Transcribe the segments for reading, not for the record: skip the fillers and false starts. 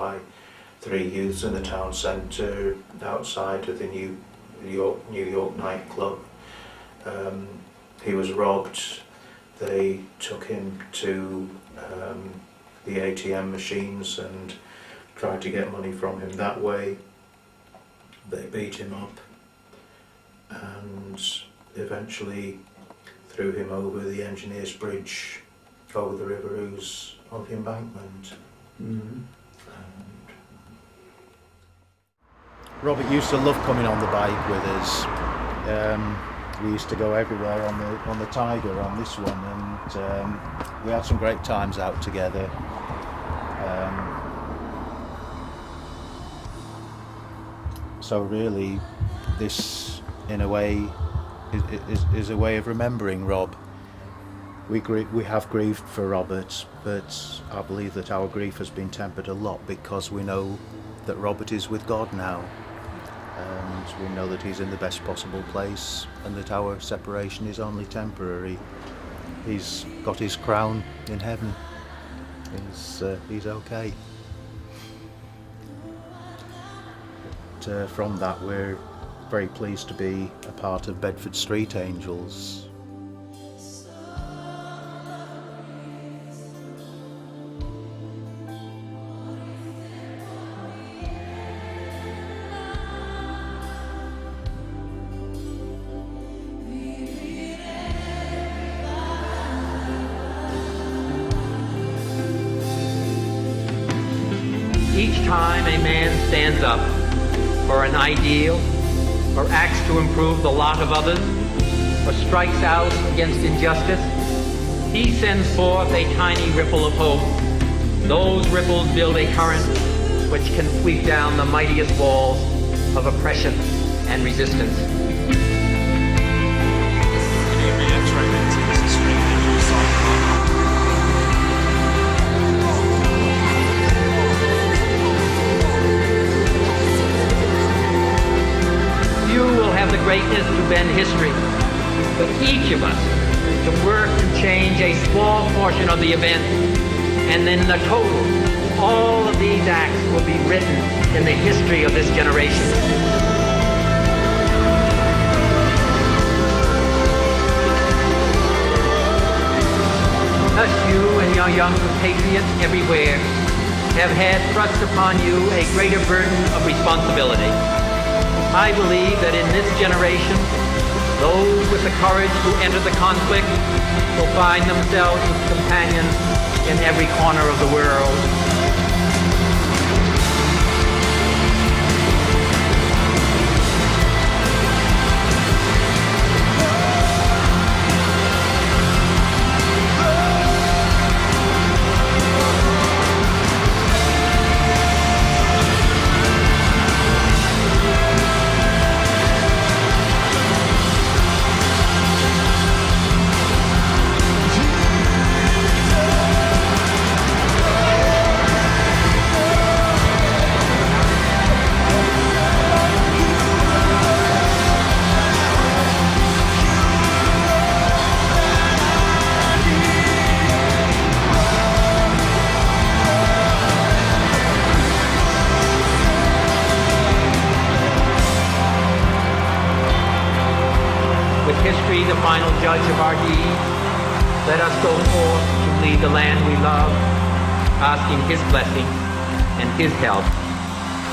by 3 youths in the town centre outside of the New York nightclub. He was robbed. They took him to the ATM machines and tried to get money from him that way. They beat him up and eventually threw him over the engineer's bridge over the River Ouse on the embankment. And Robert used to love coming on the bike with us. We used to go everywhere on the Tiger on this one, and we had some great times out together. So really, this in a way is a way of remembering Rob. We have grieved for Robert, but I believe that our grief has been tempered a lot because we know that Robert is with God now, and we know that he's in the best possible place, and that our separation is only temporary. He's got his crown in heaven. He's okay. But, from that, we're very pleased to be a part of Bedford Street Angels. Each time a man stands up for an ideal, or acts to improve the lot of others, or strikes out against injustice, he sends forth a tiny ripple of hope. Those ripples build a current which can sweep down the mightiest walls of oppression and resistance. Can you reiterate that this is a Street Angels song? The greatness to bend history, but each of us to work to change a small portion of the event, and then the total, all of these acts will be written in the history of this generation. Thus you and your young compatriots everywhere have had thrust upon you a greater burden of responsibility. I believe that in this generation, those with the courage to enter the conflict will find themselves with companions in every corner of the world. History, the final judge of our deeds, let us go forth to lead the land we love, asking his blessing and his help,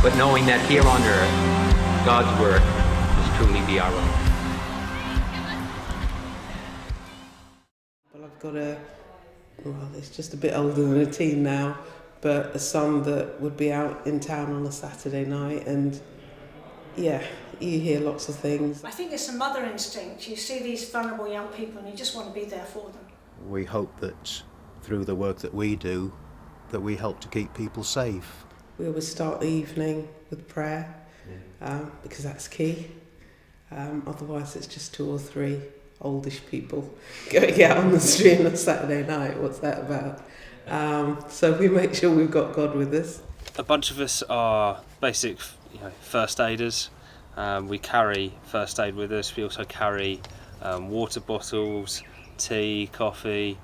but knowing that here on earth, God's work is truly be our own. Well, I've got it's just a bit older than a teen now, but a son that would be out in town on a Saturday night, and yeah, you hear lots of things. I think it's a mother instinct. You see these vulnerable young people and you just want to be there for them. We hope that through the work that we do, that we help to keep people safe. We always start the evening with prayer, because that's key. Otherwise it's just 2 or 3 oldish people going out on the street on a Saturday night. What's that about? So we make sure we've got God with us. A bunch of us are basic first aiders. We carry first aid with us. We also carry water bottles, tea, coffee,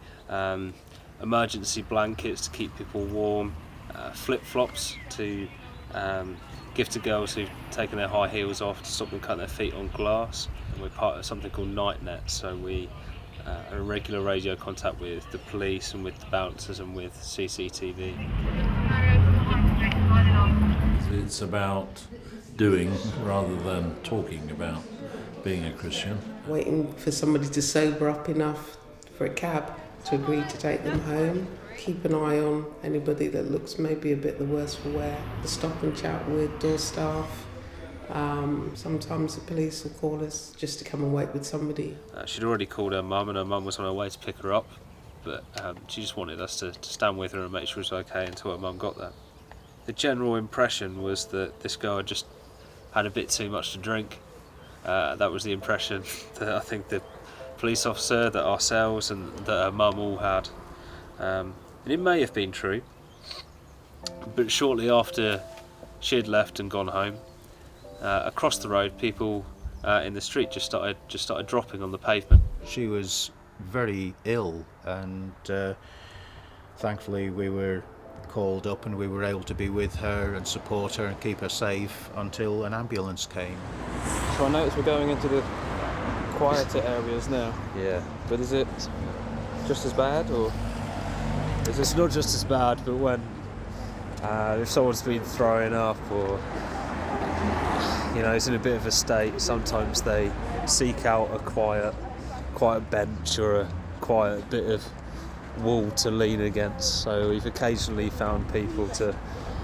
emergency blankets to keep people warm. flip-flops to give to girls who've taken their high heels off to stop them cutting their feet on glass. And we're part of something called NightNet, so we are in regular radio contact with the police and with the bouncers and with CCTV. It's about doing rather than talking about being a Christian. Waiting for somebody to sober up enough for a cab to agree to take them home. Keep an eye on anybody that looks maybe a bit the worse for wear. Stop and chat with door staff. Sometimes the police will call us just to come and wait with somebody. She'd already called her mum, and her mum was on her way to pick her up, but she just wanted us to stand with her and make sure it was okay until her mum got there. The general impression was that this girl had just had a bit too much to drink. That was the impression that I think the police officer, that ourselves and that her mum all had. And it may have been true, but shortly after she had left and gone home, across the road people in the street just started dropping on the pavement. She was very ill, and thankfully we were called up and we were able to be with her and support her and keep her safe until an ambulance came. So I notice we're going into the quieter areas now. Yeah. But is it just as bad, or is It's it? not just as bad, but when if someone's been throwing up or is in a bit of a state, sometimes they seek out a quiet bench or a quiet bit of wall to lean against. So we've occasionally found people to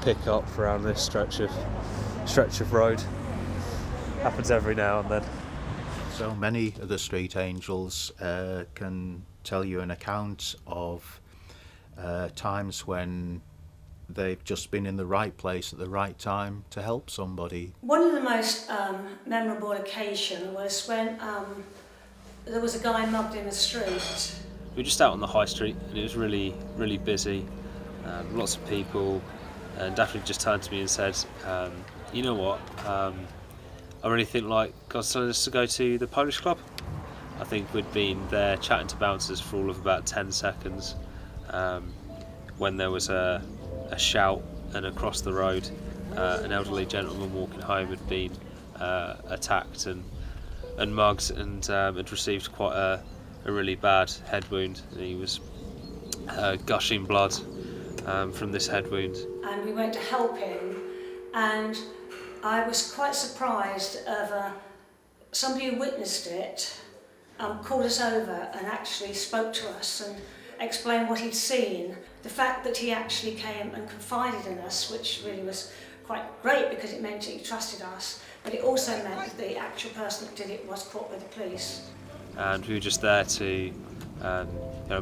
pick up around this stretch of road. Happens every now and then. So many of the street angels can tell you an account of times when they've just been in the right place at the right time to help somebody. One of the most memorable occasions was when there was a guy mugged in the street. We were just out on the high street and it was really, really busy. Lots of people, and Daphne just turned to me and said, you know what, I really think like God's telling us to go to the Polish club. I think we'd been there chatting to bouncers for all of about 10 seconds when there was a shout, and across the road an elderly gentleman walking home had been attacked and mugged and had received quite a really bad head wound. He was gushing blood from this head wound. And we went to help him, and I was quite surprised of somebody who witnessed it called us over and actually spoke to us and explained what he'd seen. The fact that he actually came and confided in us, which really was quite great because it meant that he trusted us, but it also meant that the actual person that did it was caught by the police. And we were just there to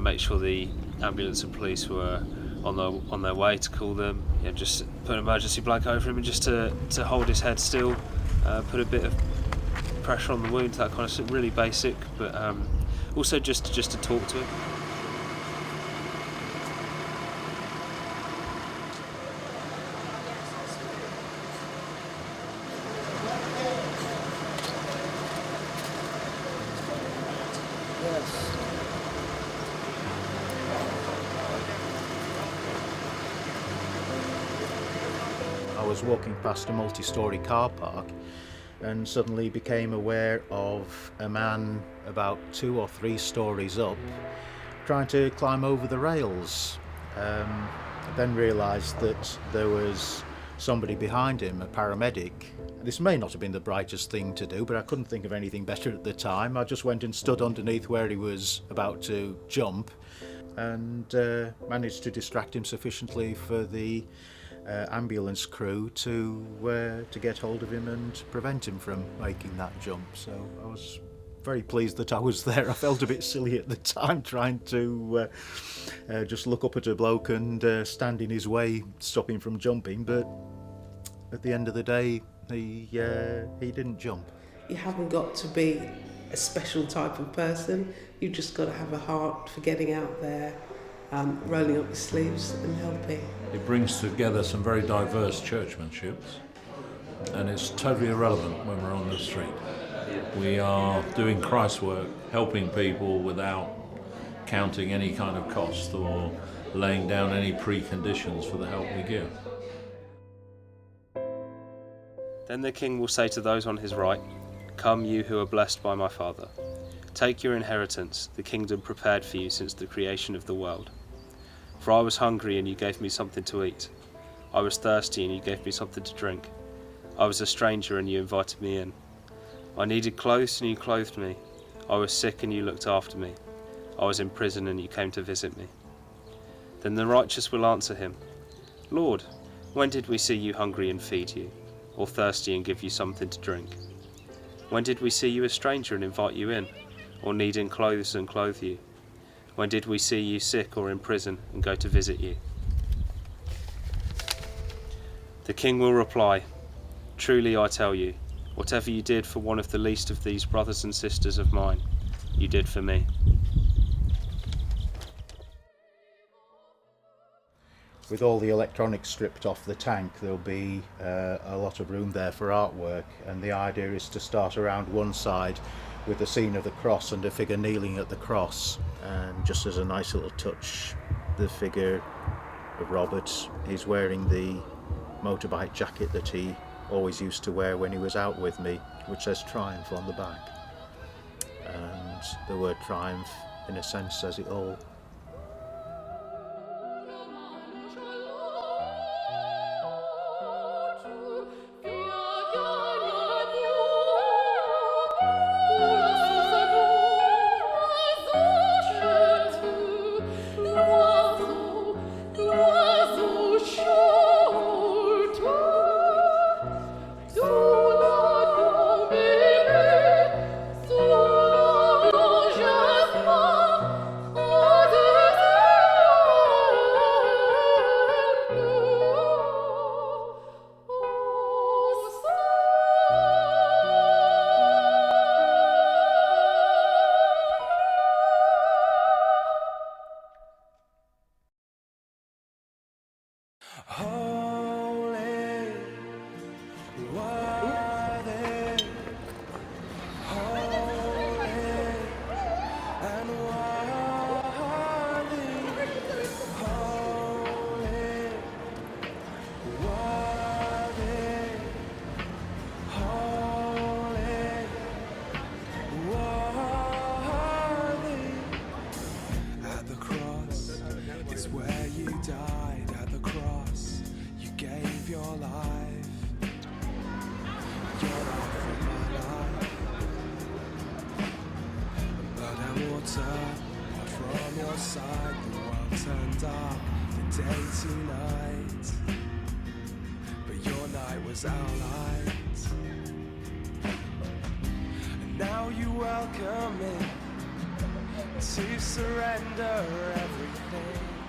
make sure the ambulance and police were on their way to call them. Just put an emergency blanket over him and just to hold his head still, put a bit of pressure on the wound, that kind of stuff, really basic, but also just to talk to him. I was walking past a multi-storey car park and suddenly became aware of a man about 2 or 3 stories up trying to climb over the rails. I then realised that there was somebody behind him, a paramedic. This may not have been the brightest thing to do, but I couldn't think of anything better at the time. I just went and stood underneath where he was about to jump and managed to distract him sufficiently for the ambulance crew to get hold of him and prevent him from making that jump. So I was very pleased that I was there. I felt a bit silly at the time trying to just look up at a bloke and stand in his way, stop him from jumping, but at the end of the day he didn't jump. You haven't got to be a special type of person, you've just got to have a heart for getting out there, rolling up your sleeves and helping. It brings together some very diverse churchmanships, and it's totally irrelevant when we're on the street. We are doing Christ's work, helping people without counting any kind of cost or laying down any preconditions for the help we give. Then the king will say to those on his right, "Come, you who are blessed by my Father. Take your inheritance, the kingdom prepared for you since the creation of the world. For I was hungry, and you gave me something to eat. I was thirsty, and you gave me something to drink. I was a stranger, and you invited me in. I needed clothes, and you clothed me. I was sick, and you looked after me. I was in prison, and you came to visit me." Then the righteous will answer him, "Lord, when did we see you hungry and feed you, or thirsty and give you something to drink? When did we see you a stranger and invite you in, or needing clothes and clothe you? When did we see you sick or in prison and go to visit you?" The king will reply, "Truly I tell you, whatever you did for one of the least of these brothers and sisters of mine, you did for me." With all the electronics stripped off the tank, there'll be a lot of room there for artwork, and the idea is to start around one side with the scene of the cross and a figure kneeling at the cross, and just as a nice little touch, the figure of Robert is wearing the motorbike jacket that he always used to wear when he was out with me, which says Triumph on the back, and the word triumph in a sense says it all. Where you died at the cross, you gave your life for my life. Blood and water poured from your side, the world turned dark from day to night, but your night was our light. And now you welcome me to surrender everything.